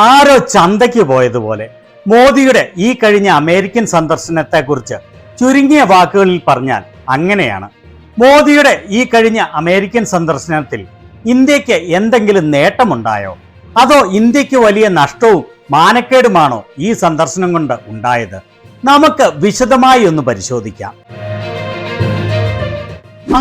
ആരോ ചന്തയ്ക്ക് പോയതുപോലെ മോദിയുടെ ഈ കഴിഞ്ഞ അമേരിക്കൻ സന്ദർശനത്തെക്കുറിച്ച് ചുരുങ്ങിയ വാക്കുകളിൽ പറഞ്ഞാൽ അങ്ങനെയാണ്. മോദിയുടെ ഈ കഴിഞ്ഞ അമേരിക്കൻ സന്ദർശനത്തിൽ ഇന്ത്യക്ക് എന്തെങ്കിലും നേട്ടമുണ്ടായോ, അതോ ഇന്ത്യക്ക് വലിയ നഷ്ടവും മാനക്കേടുമാണോ ഈ സന്ദർശനം കൊണ്ട് ഉണ്ടായത്? നമുക്ക് വിശദമായി ഒന്ന് പരിശോധിക്കാം.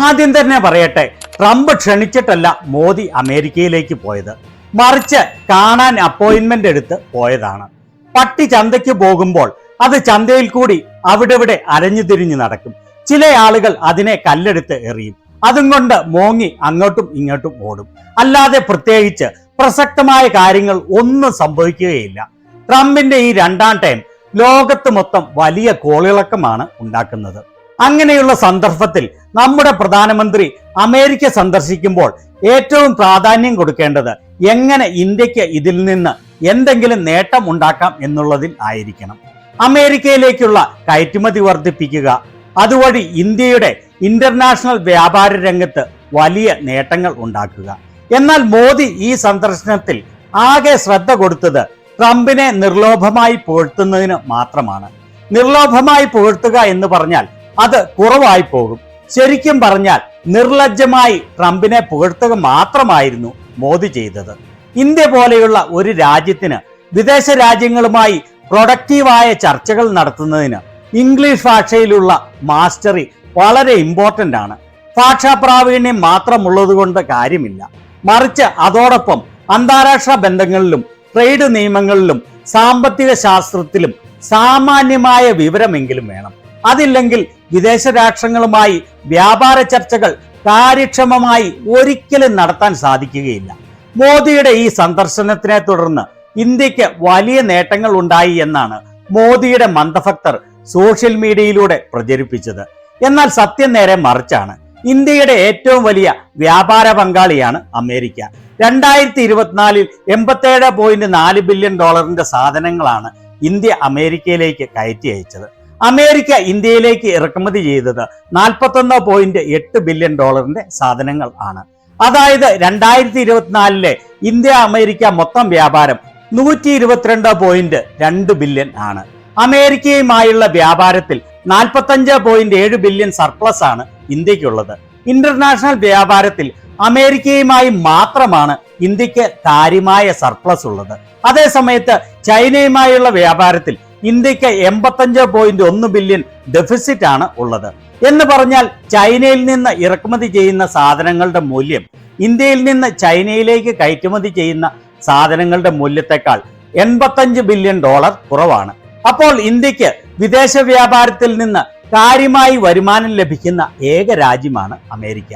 ആദ്യം തന്നെ പറയട്ടെ, ട്രംപ് ക്ഷണിച്ചിട്ടല്ല മോദി അമേരിക്കയിലേക്ക് പോയത്, മറിച്ച് കാണാൻ അപ്പോയിന്റ്മെന്റ് എടുത്ത് പോയതാണ്. പട്ടി ചന്തയ്ക്ക് പോകുമ്പോൾ അത് ചന്തയിൽ കൂടി അവിടെ അരഞ്ഞു തിരിഞ്ഞു നടക്കും. ചില ആളുകൾ അതിനെ കല്ലെടുത്ത് എറിയും. അതും കൊണ്ട് മോങ്ങി അങ്ങോട്ടും ഇങ്ങോട്ടും ഓടും. അല്ലാതെ പ്രത്യേകിച്ച് പ്രസക്തമായ കാര്യങ്ങൾ ഒന്നും സംഭവിക്കുകയില്ല. ട്രംപിന്റെ ഈ രണ്ടാം ടൈം ലോകത്ത് മൊത്തം വലിയ കോളിളക്കമാണ് ഉണ്ടാക്കുന്നത്. അങ്ങനെയുള്ള സന്ദർഭത്തിൽ നമ്മുടെ പ്രധാനമന്ത്രി അമേരിക്ക സന്ദർശിക്കുമ്പോൾ ഏറ്റവും പ്രാധാന്യം കൊടുക്കേണ്ടത് എങ്ങനെ ഇന്ത്യക്ക് ഇതിൽ നിന്ന് എന്തെങ്കിലും നേട്ടം ഉണ്ടാക്കാം എന്നുള്ളതിൽ ആയിരിക്കണം. അമേരിക്കയിലേക്കുള്ള കയറ്റുമതി വർദ്ധിപ്പിക്കുക, അതുവഴി ഇന്ത്യയുടെ ഇന്റർനാഷണൽ വ്യാപാര രംഗത്ത് വലിയ നേട്ടങ്ങൾ ഉണ്ടാക്കുക. എന്നാൽ മോദി ഈ സന്ദർശനത്തിൽ ആകെ ശ്രദ്ധ കൊടുത്തത് ട്രംപിനെ നിർലോഭമായി പുകഴ്ത്തുന്നതിന് മാത്രമാണ്. നിർലോഭമായി പുകഴ്ത്തുക എന്ന് പറഞ്ഞാൽ അത് കുറവായി പോകും. ശരിക്കും പറഞ്ഞാൽ നിർലജ്ജമായി ട്രംപിനെ പുകഴ്ത്തുക മാത്രമായിരുന്നു മോദി ചെയ്തത്. ഇന്ത്യ പോലെയുള്ള ഒരു രാജ്യത്തിന് വിദേശ രാജ്യങ്ങളുമായി പ്രൊഡക്റ്റീവായ ചർച്ചകൾ നടത്തുന്നതിന് ഇംഗ്ലീഷ് ഭാഷയിലുള്ള മാസ്റ്ററി വളരെ ഇമ്പോർട്ടൻ്റ് ആണ്. ഭാഷാ പ്രാവീണ്യം മാത്രമുള്ളത് കൊണ്ട് കാര്യമില്ല, മറിച്ച് അതോടൊപ്പം അന്താരാഷ്ട്ര ബന്ധങ്ങളിലും ട്രേഡ് നിയമങ്ങളിലും സാമ്പത്തിക ശാസ്ത്രത്തിലും സാമാന്യമായ വിവരമെങ്കിലും വേണം. അതില്ലെങ്കിൽ വിദേശ രാഷ്ട്രങ്ങളുമായി വ്യാപാര ചർച്ചകൾ കാര്യക്ഷമമായി ഒരിക്കലും നടത്താൻ സാധിക്കുകയില്ല. മോദിയുടെ ഈ സന്ദർശനത്തിനെ തുടർന്ന് ഇന്ത്യക്ക് വലിയ നേട്ടങ്ങൾ ഉണ്ടായി എന്നാണ് മോദിയുടെ മന്ദഭക്തർ സോഷ്യൽ മീഡിയയിലൂടെ പ്രചരിപ്പിച്ചത്. എന്നാൽ സത്യം നേരെ മറിച്ചാണ്. ഇന്ത്യയുടെ ഏറ്റവും വലിയ വ്യാപാര പങ്കാളിയാണ് അമേരിക്ക. 2024 $87.4 ബില്യൺ സാധനങ്ങളാണ് ഇന്ത്യ അമേരിക്കയിലേക്ക് കയറ്റി അയച്ചത്. അമേരിക്ക ഇന്ത്യയിലേക്ക് ഇറക്കുമതി ചെയ്തത് $41.8 ബില്യൺ സാധനങ്ങൾ ആണ്. അതായത് 2024 ഇന്ത്യ അമേരിക്ക മൊത്തം വ്യാപാരം $122.2 ബില്യൺ ആണ്. അമേരിക്കയുമായുള്ള വ്യാപാരത്തിൽ 45.7 ബില്യൺ സർപ്ലസ് ആണ് ഇന്ത്യക്കുള്ളത്. ഇന്റർനാഷണൽ വ്യാപാരത്തിൽ അമേരിക്കയുമായി മാത്രമാണ് ഇന്ത്യക്ക് കാര്യമായ സർപ്ലസ് ഉള്ളത്. അതേസമയത്ത് ചൈനയുമായുള്ള വ്യാപാരത്തിൽ ഇന്ത്യക്ക് 85.1 ബില്യൺ ഡെഫിസിറ്റ് ആണ് ഉള്ളത്. എന്ന് പറഞ്ഞാൽ ചൈനയിൽ നിന്ന് ഇറക്കുമതി ചെയ്യുന്ന സാധനങ്ങളുടെ മൂല്യം ഇന്ത്യയിൽ നിന്ന് ചൈനയിലേക്ക് കയറ്റുമതി ചെയ്യുന്ന സാധനങ്ങളുടെ മൂല്യത്തെക്കാൾ $85 ബില്യൺ കുറവാണ്. അപ്പോൾ ഇന്ത്യക്ക് വിദേശ വ്യാപാരത്തിൽ നിന്ന് കാര്യമായി വരുമാനം ലഭിക്കുന്ന ഏക രാജ്യമാണ് അമേരിക്ക.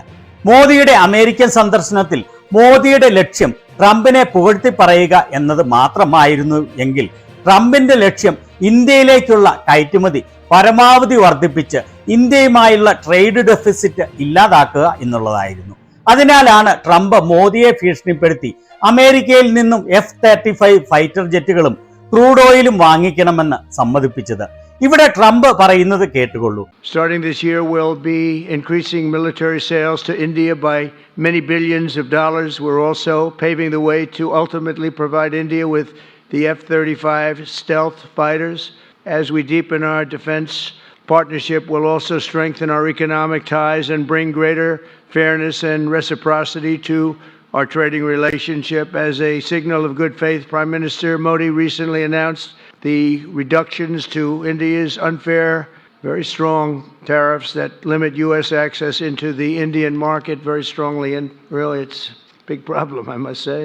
മോദിയുടെ അമേരിക്കൻ സന്ദർശനത്തിൽ മോദിയുടെ ലക്ഷ്യം ട്രംപിനെ പുകഴ്ത്തി പറയുക എന്നത് മാത്രമായിരുന്നു എങ്കിൽ ട്രംപിന്റെ ലക്ഷ്യം ഇന്ത്യയിലേക്കുള്ള കയറ്റുമതി പരമാവധി വർദ്ധിപ്പിച്ച് ഇന്ത്യയുമായുള്ള ട്രേഡ് ഡെഫിസിറ്റ് ഇല്ലാതാക്കുക എന്നുള്ളതായിരുന്നു. അതിനാലാണ് ട്രംപ് മോദിയെ ഭീഷണിപ്പെടുത്തി അമേരിക്കയിൽ നിന്നും F-35 ഫൈറ്റർ ജെറ്റുകളും ക്രൂഡ് ഓയിലും വാങ്ങിക്കണമെന്ന് സമ്മതിപ്പിച്ചത്. ഇവിടെ ട്രംപ് പറയുന്നത് കേട്ടുകൊള്ളൂ. Starting this year, we'll be increasing military sales to India by many billions of dollars. We're also paving the way to ultimately provide India with the F-35 stealth fighters. As we deepen our defense partnership, we'll also strengthen our economic ties and bring greater fairness and reciprocity to our trading relationship. As a signal of good faith, Prime Minister Modi recently announced the reductions to India's unfair, very strong tariffs that limit U.S. access into the Indian market very strongly, and really it's a big problem, I must say.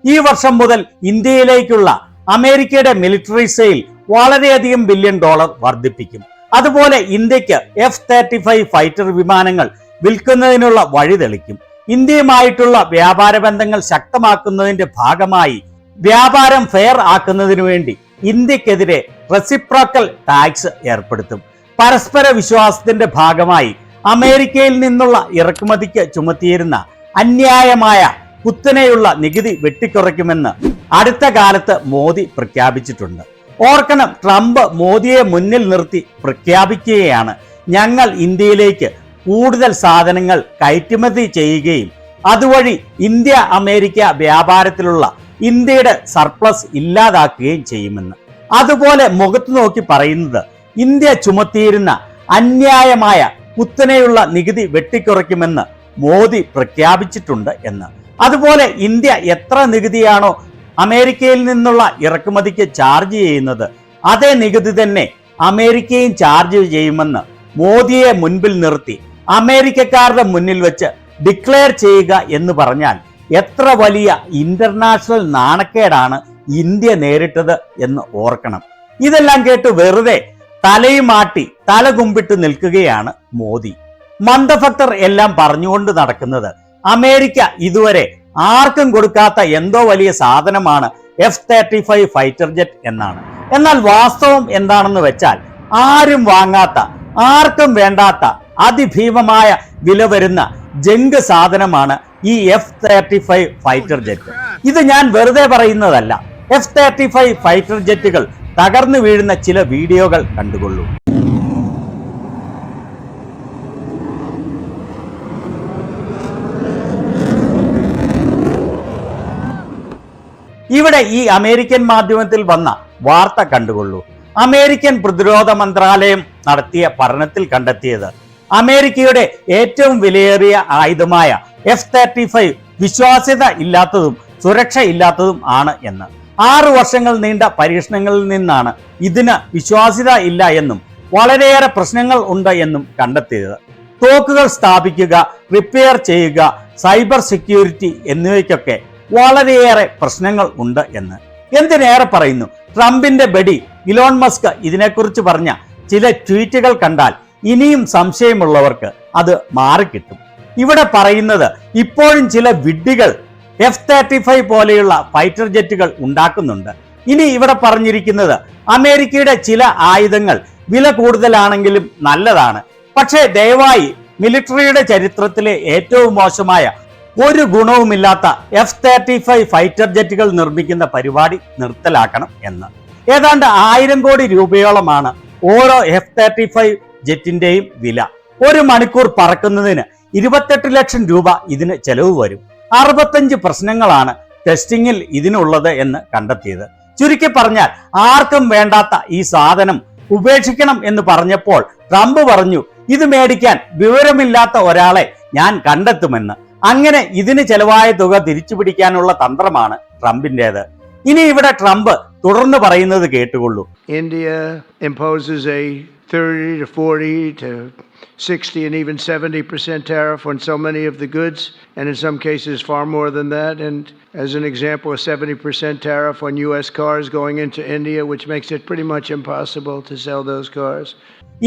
ഈ വർഷം മുതൽ ഇന്ത്യയിലേക്കുള്ള അമേരിക്കയുടെ military sale വളരെയധികം billion വർദ്ധിപ്പിക്കും. അതുപോലെ ഇന്ത്യക്ക് F-35 fighter വിമാനങ്ങൾ വിൽക്കുന്നതിനുള്ള വഴി തെളിക്കും. ഇന്ത്യയുമായിട്ടുള്ള വ്യാപാര ബന്ധങ്ങൾ ശക്തമാക്കുന്നതിന്റെ ഭാഗമായി വ്യാപാരം ഫെയർ ആക്കുന്നതിനു വേണ്ടി ഇന്ത്യക്കെതിരെ റെസിപ്രോക്കൽ ടാക്സ് ഏർപ്പെടുത്തും. പരസ്പര വിശ്വാസത്തിന്റെ ഭാഗമായി അമേരിക്കയിൽ നിന്നുള്ള ഇറക്കുമതിക്ക് ചുമത്തിയിരുന്ന അന്യായമായ കുത്തനെയുള്ള നികുതി വെട്ടിക്കുറയ്ക്കുമെന്ന് അടുത്ത കാലത്ത് മോദി പ്രഖ്യാപിച്ചിട്ടുണ്ട്. ഓർക്കണം, ട്രംപ് മോദിയെ മുന്നിൽ നിർത്തി പ്രഖ്യാപിക്കുകയാണ്, ഞങ്ങൾ ഇന്ത്യയിലേക്ക് കൂടുതൽ സാധനങ്ങൾ കയറ്റുമതി ചെയ്യുകയും അതുവഴി ഇന്ത്യ അമേരിക്ക വ്യാപാരത്തിലുള്ള ഇന്ത്യയുടെ സർപ്ലസ് ഇല്ലാതാക്കുകയും ചെയ്യുമെന്ന്. അതുപോലെ മുഖത്ത് നോക്കി പറയുന്നത് ഇന്ത്യ ചുമത്തിയിരുന്ന അന്യായമായ കുത്തനെയുള്ള നികുതി വെട്ടിക്കുറയ്ക്കുമെന്ന് മോദി പ്രഖ്യാപിച്ചിട്ടുണ്ട് എന്ന്. അതുപോലെ ഇന്ത്യ എത്ര നികുതിയാണോ അമേരിക്കയിൽ നിന്നുള്ള ഇറക്കുമതിക്ക് ചാർജ് ചെയ്യുന്നത്, അതേ നികുതി തന്നെ അമേരിക്കയും ചാർജ് ചെയ്യുമെന്ന് മോദിയെ മുൻപിൽ നിർത്തി അമേരിക്കക്കാരുടെ മുന്നിൽ വെച്ച് ഡിക്ലെയർ ചെയ്യുക എന്ന് പറഞ്ഞാൽ എത്ര വലിയ ഇന്റർനാഷണൽ നാണക്കേടാണ് ഇന്ത്യ നേരിട്ടത് എന്ന് ഓർക്കണം. ഇതെല്ലാം കേട്ട് വെറുതെ തലയുമാട്ടി തല കുമ്പിട്ട് നിൽക്കുകയാണ് മോദി. മന്ദഭക്തർ എല്ലാം പറഞ്ഞുകൊണ്ട് നടക്കുന്നത് അമേരിക്ക ഇതുവരെ ആർക്കും കൊടുക്കാത്ത എന്തോ വലിയ സാധനമാണ് F-35 ഫൈറ്റർ ജെറ്റ് എന്നാണ്. എന്നാൽ വാസ്തവം എന്താണെന്ന് വെച്ചാൽ ആരും വാങ്ങാത്ത, ആർക്കും വേണ്ടാത്ത അതിഭീമമായ വില വരുന്ന ജങ്ക് സാധനമാണ് ഈ F-35 ഫൈറ്റർ ജെറ്റ്. ഇത് ഞാൻ വെറുതെ പറയുന്നതല്ല. F-35 ഫൈറ്റർ ജെറ്റുകൾ തകർന്നു വീഴുന്ന ചില വീഡിയോകൾ കണ്ടുകൊള്ളൂ. ഇവിടെ ഈ അമേരിക്കൻ മാധ്യമത്തിൽ വന്ന വാർത്ത കണ്ടുകൊള്ളൂ. അമേരിക്കൻ പ്രതിരോധ മന്ത്രാലയം നടത്തിയ പഠനത്തിൽ കണ്ടെത്തിയത് അമേരിക്കയുടെ ഏറ്റവും വിലയേറിയ ആയുധമായ F-35 വിശ്വാസ്യത ഇല്ലാത്തതും സുരക്ഷ ഇല്ലാത്തതും ആണ് എന്ന്. 6 വർഷങ്ങൾ നീണ്ട പരീക്ഷണങ്ങളിൽ നിന്നാണ് ഇതിന് വിശ്വാസ്യത ഇല്ല എന്നും വളരെയേറെ പ്രശ്നങ്ങൾ ഉണ്ട് എന്നും കണ്ടെത്തിയത്. തോക്കുകൾ സ്ഥാപിക്കുക, റിപ്പയർ ചെയ്യുക, സൈബർ സെക്യൂരിറ്റി എന്നിവയ്ക്കൊക്കെ വളരെയേറെ പ്രശ്നങ്ങൾ ഉണ്ട് എന്ന്. എന്തിനേറെ പറയുന്നു, ട്രംപിന്റെ ബഡി ഇലോൺ മസ്ക് ഇതിനെക്കുറിച്ച് പറഞ്ഞ ചില ട്വീറ്റുകൾ കണ്ടാൽ ഇനിയും സംശയമുള്ളവർക്ക് അത് മാറിക്കിട്ടും. ഇവിടെ പറയുന്നത് ഇപ്പോഴും ചില വിഡ്ഢികൾ F-35 പോലെയുള്ള ഫൈറ്റർ ജെറ്റുകൾ ഉണ്ടാക്കുന്നുണ്ട്. ഇനി ഇവിടെ പറഞ്ഞിരിക്കുന്നത് അമേരിക്കയുടെ ചില ആയുധങ്ങൾ വില കൂടുതലാണെങ്കിലും നല്ലതാണ്, പക്ഷേ ദയവായി മിലിറ്ററിയുടെ ചരിത്രത്തിലെ ഏറ്റവും മോശമായ ഒരു ഗുണവുമില്ലാത്ത F-35 ഫൈറ്റർ ജെറ്റുകൾ നിർമ്മിക്കുന്ന പരിപാടി നിർത്തലാക്കണം എന്ന്. ഏതാണ്ട് 1000 കോടി രൂപയോളമാണ് ഓരോ F-35 ജെറ്റിന്റെയും വില. ഒരു മണിക്കൂർ പറക്കുന്നതിന് 28 ലക്ഷം രൂപ ഇതിന് ചെലവ് വരും. 65 പ്രശ്നങ്ങളാണ് ടെസ്റ്റിംഗിൽ ഇതിനുള്ളത് എന്ന് കണ്ടെത്തിയത്. ചുരുക്കി പറഞ്ഞാൽ ആർക്കും വേണ്ടാത്ത ഈ സാധനം ഉപേക്ഷിക്കണം എന്ന് പറഞ്ഞപ്പോൾ ട്രംപ് പറഞ്ഞു ഇത് മേടിക്കാൻ വിവരമില്ലാത്ത ഒരാളെ ഞാൻ കണ്ടെത്തുമെന്ന്. അങ്ങനെ ഇതിന് ചെലവായ തുക തിരിച്ചു പിടിക്കാനുള്ള തന്ത്രമാണ് ട്രംപിൻ്റെത്. ഇനി ഇവിടെ ട്രംപ് തുടർന്ന് പറയുന്നത് കേട്ടുകൊള്ളൂ. India imposes a 30 to 40 to 60 and even 70% tariff on so many of the goods, and in some cases far more than that. And as an example, a 70% tariff on U.S. cars going into India, which makes it pretty much impossible to sell those cars.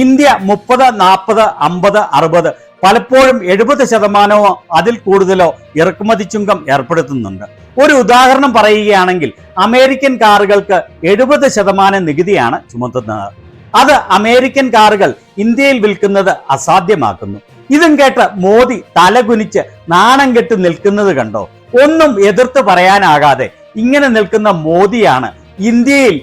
India 30, 40, 50, 60 പലപ്പോഴും 70% അതിൽ കൂടുതലോ ഇറക്കുമതി ചുങ്കം ഏർപ്പെടുത്തുന്നുണ്ട്. ഒരു ഉദാഹരണം പറയുകയാണെങ്കിൽ American കാറുകൾക്ക് 70% നികുതിയാണ് ചുമത്തുന്നത്. അത് American കാറുകൾ ഇന്ത്യയിൽ വിൽക്കുന്നത് അസാധ്യമാക്കുന്നു. ഇതും കേട്ട് മോദി തലകുനിച്ച് നാണം കെട്ട് നിൽക്കുന്നത് കണ്ടോ? ഒന്നും എതിർത്ത് പറയാനാകാതെ ഇങ്ങനെ നിൽക്കുന്ന മോദിയാണ് ഇന്ത്യയിൽ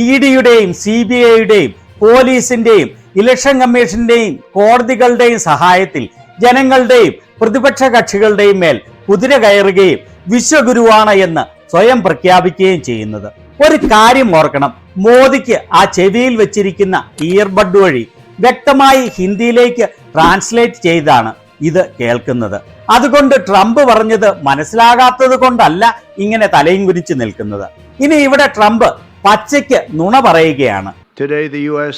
EDയുടെയും CBIയുടെയും പോലീസിന്റെയും ഇലക്ഷൻ കമ്മീഷന്റെയും കോടതികളുടെയും സഹായത്തിൽ ജനങ്ങളുടെയും പ്രതിപക്ഷ കക്ഷികളുടെയും മേൽ കുതിര കയറുകയും വിശ്വഗുരുവാണ് എന്ന് സ്വയം പ്രഖ്യാപിക്കുകയും ചെയ്യുന്നത്. ഒരു കാര്യം ഓർക്കണം, മോദിക്ക് ആ ചെവിയിൽ വെച്ചിരിക്കുന്ന ഇയർബഡ് വഴി വ്യക്തമായി ഹിന്ദിയിലേക്ക് ട്രാൻസ്ലേറ്റ് ചെയ്താണ് ഇത് കേൾക്കുന്നത്. അതുകൊണ്ട് ട്രംപ് പറഞ്ഞത് മനസ്സിലാകാത്തത് കൊണ്ടല്ല ഇങ്ങനെ തലയും കുനിച്ച് നിൽക്കുന്നത്. ഇനി ഇവിടെ ട്രംപ് പച്ചയ്ക്ക് നുണ പറയുകയാണ്. Today, the U.S.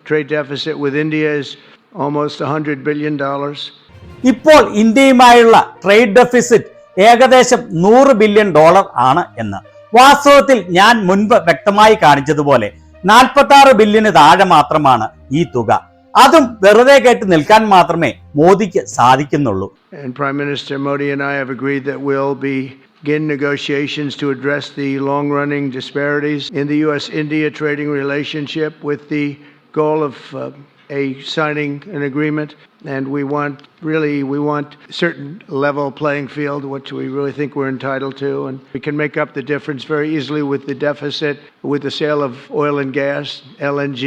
Trade deficit with India is almost $100 billion. ഇപ്പോൾ ഇന്ത്യയുമായുള്ള ട്രേഡ് ഡെഫിസിറ്റ് ഏകദേശം $100 ബില്യൺ ആണ് എന്ന്. വാസ്തവത്തിൽ ഞാൻ മുൻപ് വ്യക്തമായി കാണിച്ചതുപോലെ 46 ബില്യന് താഴെ മാത്രമാണ് ഈ തുക. അതും വെറുതെ കേട്ട് നിൽക്കാൻ മാത്രമേ മോദിക്ക് സാധിക്കുന്നുള്ളൂ. And Prime Minister Modi and I have agreed that we'll begin negotiations to address the long-running disparities in the U.S.-India trading relationship with the goal of signing an agreement. And we want certain level playing field, which we really think we're entitled to. And we can make up the difference very easily with the deficit, with the sale of oil and gas, LNG,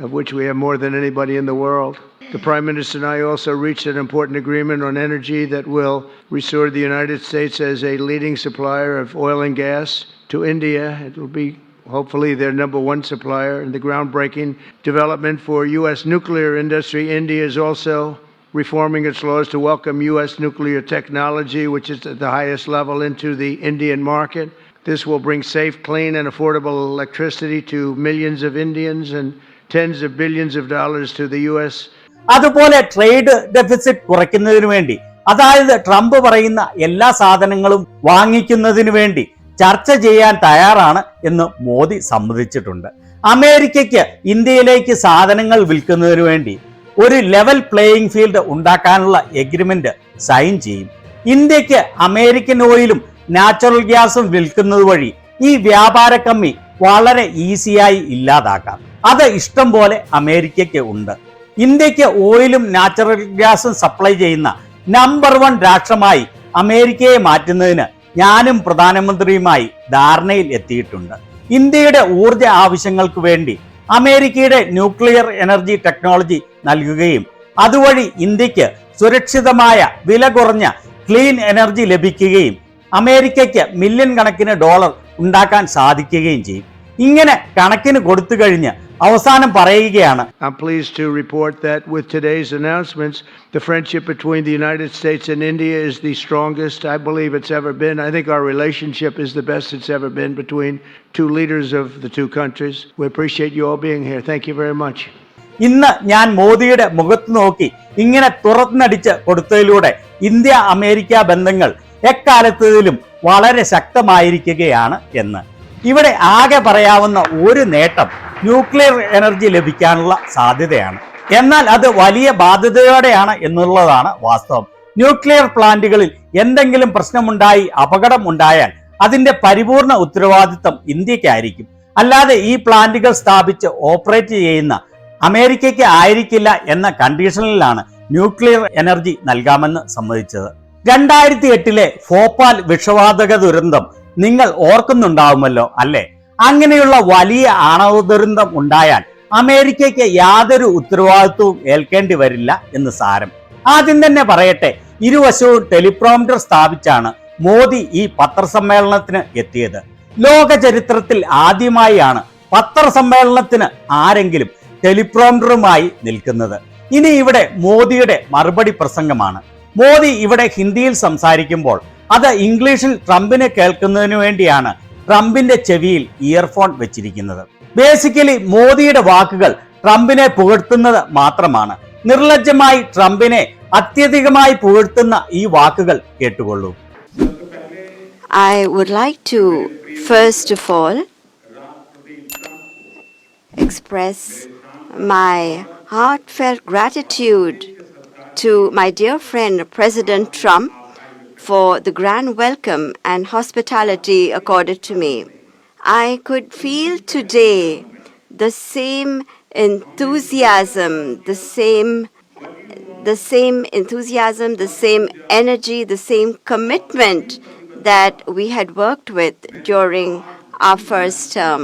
of which we have more than anybody in the world. The Prime Minister and I also reached an important agreement on energy that will restore the United States as a leading supplier of oil and gas to India. It will be hopefully their number one supplier. And the groundbreaking development for U.S. nuclear industry. India is also reforming its laws to welcome U.S. nuclear technology, which is at the highest level, into the Indian market. This will bring safe, clean, and affordable electricity to millions of Indians and tens of billions of dollars to the U.S. അതുപോലെ trade deficit കുറയ്ക്കുന്നതിന് വേണ്ടി, അതായത് Trump പറയുന്ന എല്ലാ സാധനങ്ങളും വാങ്ങിക്കുന്നതിന് വേണ്ടി ചർച്ച ചെയ്യാൻ തയ്യാറാണ് എന്ന് മോദി സമ്മതിച്ചിട്ടുണ്ട്. അമേരിക്കയ്ക്ക് ഇന്ത്യയിലേക്ക് സാധനങ്ങൾ വിൽക്കുന്നതിന് വേണ്ടി ഒരു ലെവൽ പ്ലേയിങ് ഫീൽഡ് ഉണ്ടാക്കാനുള്ള എഗ്രിമെന്റ് സൈൻ ചെയ്യും. ഇന്ത്യക്ക് അമേരിക്കൻ ഓയിലും നാച്ചുറൽ ഗ്യാസും വിൽക്കുന്നത് വഴി ഈ വ്യാപാര കമ്മി വളരെ ഈസിയായി ഇല്ലാതാക്കാം. അത് ഇഷ്ടം പോലെ അമേരിക്കയ്ക്ക് ഉണ്ട്. ഇന്ത്യക്ക് ഓയിലും നാച്ചുറൽ ഗ്യാസും സപ്ലൈ ചെയ്യുന്ന നമ്പർ 1 രാഷ്ട്രമായി അമേരിക്കയെ മാറ്റുന്നതിന് ഞാനും പ്രധാനമന്ത്രിയുമായി ധാരണയിൽ എത്തിയിട്ടുണ്ട്. ഇന്ത്യയുടെ ഊർജ ആവശ്യങ്ങൾക്ക് വേണ്ടി അമേരിക്കയുടെ ന്യൂക്ലിയർ എനർജി ടെക്നോളജി നൽകുകയും അതുവഴി ഇന്ത്യക്ക് സുരക്ഷിതമായ വില കുറഞ്ഞ ക്ലീൻ എനർജി ലഭിക്കുകയും അമേരിക്കയ്ക്ക് മില്യൺ കണക്കിന് ഡോളർ ഉണ്ടാക്കാൻ സാധിക്കുകയും ചെയ്യും. ഇങ്ങനെ കണക്കിന് കൊടുത്തു കഴിഞ്ഞ് അവസാനം പറയുകയാണ്, I'm pleased to report that with today's announcements, the friendship between the United States and India is the strongest I believe it's ever been. I think our relationship is the best it's ever been between two leaders of the two countries. We appreciate you all being here. Thank you very much. ഇന്ന് ഞാൻ മോദിയുടെ മുഖത്ത് നോക്കി ഇങ്ങനെ തുറന്നടിച്ച് കൊടുത്തതിലൂടെ India America ബന്ധങ്ങൾ എക്കാലത്തതിലും വളരെ ശക്തമായിരിക്കുകയാണ് എന്ന്. ഇവിടെ ആകെ പറയാവുന്ന ഒരു നേട്ടം ന്യൂക്ലിയർ എനർജി ലഭിക്കാനുള്ള സാധ്യതയാണ്. എന്നാൽ അത് വലിയ ബാധ്യതയോടെയാണ് എന്നുള്ളതാണ് വാസ്തവം. ന്യൂക്ലിയർ പ്ലാന്റുകളിൽ എന്തെങ്കിലും പ്രശ്നമുണ്ടായി അപകടം ഉണ്ടായാൽ അതിന്റെ പരിപൂർണ ഉത്തരവാദിത്തം ഇന്ത്യക്കായിരിക്കും. അല്ലാതെ ഈ പ്ലാന്റുകൾ സ്ഥാപിച്ച് ഓപ്പറേറ്റ് ചെയ്യുന്ന അമേരിക്കയ്ക്ക് ആയിരിക്കില്ല എന്ന കണ്ടീഷനിലാണ് ന്യൂക്ലിയർ എനർജി നൽകാമെന്ന് സമ്മതിച്ചത്. 2008 ഭോപ്പാൽ വിഷവാതക ദുരന്തം നിങ്ങൾ ഓർക്കുന്നുണ്ടാവുമല്ലോ അല്ലേ? അങ്ങനെയുള്ള വലിയ ആണവ ദുരന്തം ഉണ്ടായാൽ അമേരിക്കയ്ക്ക് യാതൊരു ഉത്തരവാദിത്വവും ഏൽക്കേണ്ടി വരില്ല എന്ന് സാരം. ആദ്യം തന്നെ പറയട്ടെ, ഇരുവശവും ടെലിപ്രോംപ്റ്റർ സ്ഥാപിച്ചാണ് മോദി ഈ പത്രസമ്മേളനത്തിന് എത്തിയത്. ലോക ചരിത്രത്തിൽ ആദ്യമായാണ് പത്രസമ്മേളനത്തിന് ആരെങ്കിലും ടെലിപ്രോംപ്റ്ററുമായി നിൽക്കുന്നത്. ഇനി ഇവിടെ മോദിയുടെ മറുപടി പ്രസംഗമാണ്. മോദി ഇവിടെ ഹിന്ദിയിൽ സംസാരിക്കുമ്പോൾ അത് ഇംഗ്ലീഷിൽ ട്രംപിനെ കേൾക്കുന്നതിന് വേണ്ടിയാണ് ട്രംപിന്റെ ചെവിയിൽ ഇയർഫോൺ വെച്ചിരിക്കുന്നത്. ബേസിക്കലി മോദിയുടെ വാക്കുകൾ ട്രംപിനെ പുകഴ്ത്തുന്നത് മാത്രമാണ്. നിർലജ്ജമായി ട്രംപിനെ അത്യധികമായി പുകഴ്ത്തുന്ന ഈ വാക്കുകൾ കേട്ടുകൊള്ളൂ. I would like to first of all express my heartfelt gratitude to my dear friend President Trump for the grand welcome and hospitality accorded to me. I could feel today the same enthusiasm, the same energy, the same commitment that we had worked with during our first term.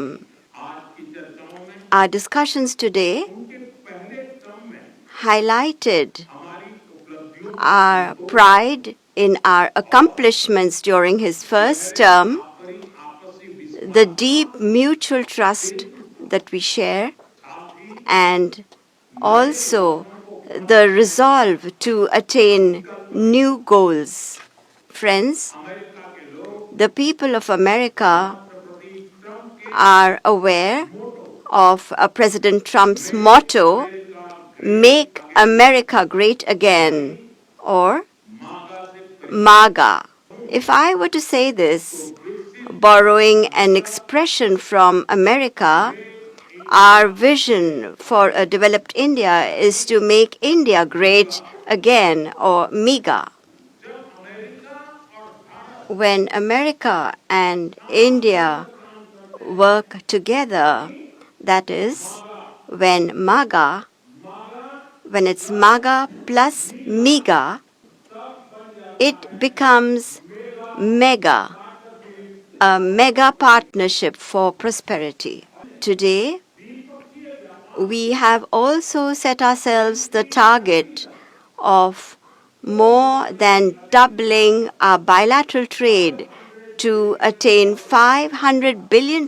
Our discussions today highlighted our pride in our accomplishments during his first term, the deep mutual trust that we share, and also the resolve to attain new goals. Friends, the people of America are aware of President Trump's motto, "Make America Great Again," or MAGA. If I were to say this, borrowing an expression from America, our vision for a developed India is to make India great again, or MEGA. When America and India work together, that is, when it's MAGA plus MEGA, it becomes MEGA, a mega partnership for prosperity. Today, we have also set ourselves the target of more than doubling our bilateral trade to attain $500 billion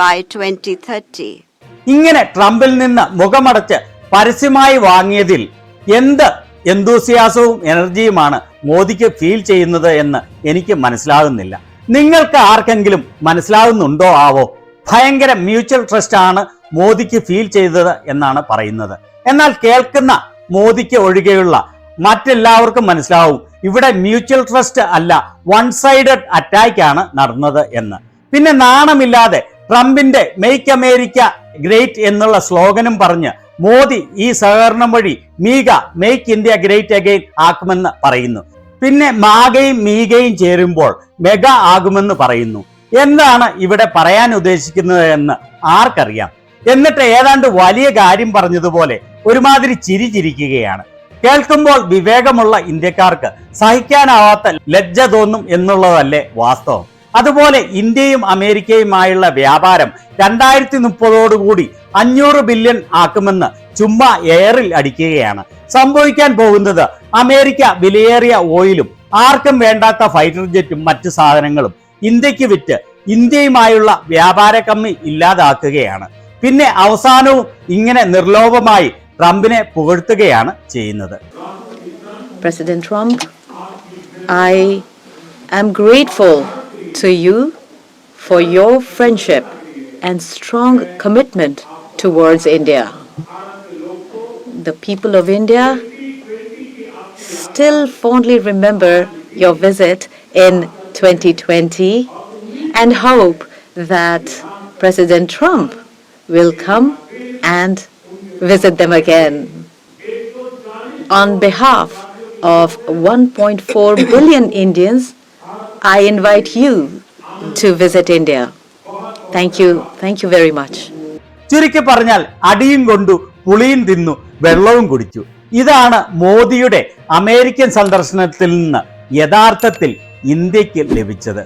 by 2030. ഇങ്ങനെ ട്രംപിൽ നിന്ന് മുഖമടച്ച് പരസ്യമായി വാങ്ങിയതിൽ എന്ത് എന്തൂസിയാസവും എനർജിയുമാണ് മോദിക്ക് feel ചെയ്യുന്നത് എന്ന് എനിക്ക് മനസ്സിലാകുന്നില്ല. നിങ്ങൾക്ക് ആർക്കെങ്കിലും മനസ്സിലാകുന്നുണ്ടോ ആവോ? ഭയങ്കര മ്യൂച്വൽ ട്രസ്റ്റ് ആണ് മോദിക്ക് ഫീൽ ചെയ്തത് എന്നാണ് പറയുന്നത്. എന്നാൽ കേൾക്കുന്ന മോദിക്ക് ഒഴികെയുള്ള മറ്റെല്ലാവർക്കും മനസ്സിലാവും ഇവിടെ മ്യൂച്വൽ ട്രസ്റ്റ് അല്ല, വൺ സൈഡഡ് അറ്റാക്ക് ആണ് നടന്നത് എന്ന്. പിന്നെ നാണമില്ലാതെ ട്രംപിന്റെ മെയ്ക്ക് അമേരിക്ക ഗ്രേറ്റ് എന്നുള്ള സ്ലോഗനും പറഞ്ഞ് മോദി ഈ സഹകരണം വഴി Megha make India great again ആക്കുമെന്ന് പറയുന്നു. പിന്നെ മാഗയും മീഗയും ചേരുമ്പോൾ മെഗാ ആകുമെന്ന് പറയുന്നു. എന്താണ് ഇവിടെ പറയാൻ ഉദ്ദേശിക്കുന്നത് എന്ന് ആർക്കറിയാം? എന്നിട്ട് ഏതാണ്ട് വലിയ കാര്യം പറഞ്ഞതുപോലെ ഒരുമാതിരി ചിരിച്ചിരിക്കുകയാണ്. കേൾക്കുമ്പോൾ വിവേകമുള്ള ഇന്ത്യക്കാർക്ക് സഹിക്കാനാവാത്ത ലജ്ജ തോന്നും എന്നുള്ളതല്ലേ വാസ്തവം. അതുപോലെ ഇന്ത്യയും അമേരിക്കയുമായുള്ള വ്യാപാരം 2030 500 ബില്യൺ ആക്കുമെന്ന് ചുമ്മാ എയറിൽ അടിക്കുകയാണ്. സംഭവിക്കാൻ പോകുന്നത് അമേരിക്ക വിലയേറിയ ഓയിലും ആർക്കും വേണ്ടാത്ത ഫൈറ്റർ ജെറ്റും മറ്റു സാധനങ്ങളും ഇന്ത്യക്ക് വിറ്റ് ഇന്ത്യയുമായുള്ള വ്യാപാര കമ്മി ഇല്ലാതാക്കുകയാണ്. പിന്നെ അവസാനവും ഇങ്ങനെ നിർലോഭമായി ട്രംപിനെ പുകഴ്ത്തുകയാണ് ചെയ്യുന്നത്. President Trump, I am grateful to you for your friendship and strong commitment towards India. The people of India still fondly remember your visit in 2020 and hope that President Trump will come and visit them again. On behalf of 1.4 billion Indians, I invite you to visit India. Thank you very much. ചുരുക്കി പറഞ്ഞാൽ അടിയും കൊണ്ടു പുളിയും തിന്നു വെള്ളവും കുടിച്ചു. ഇതാണ് മോദിയുടെ അമേരിക്കൻ സന്ദർശനത്തിൽ നിന്ന് യഥാർത്ഥത്തിൽ ഇന്ത്യക്ക് ലഭിച്ചത്.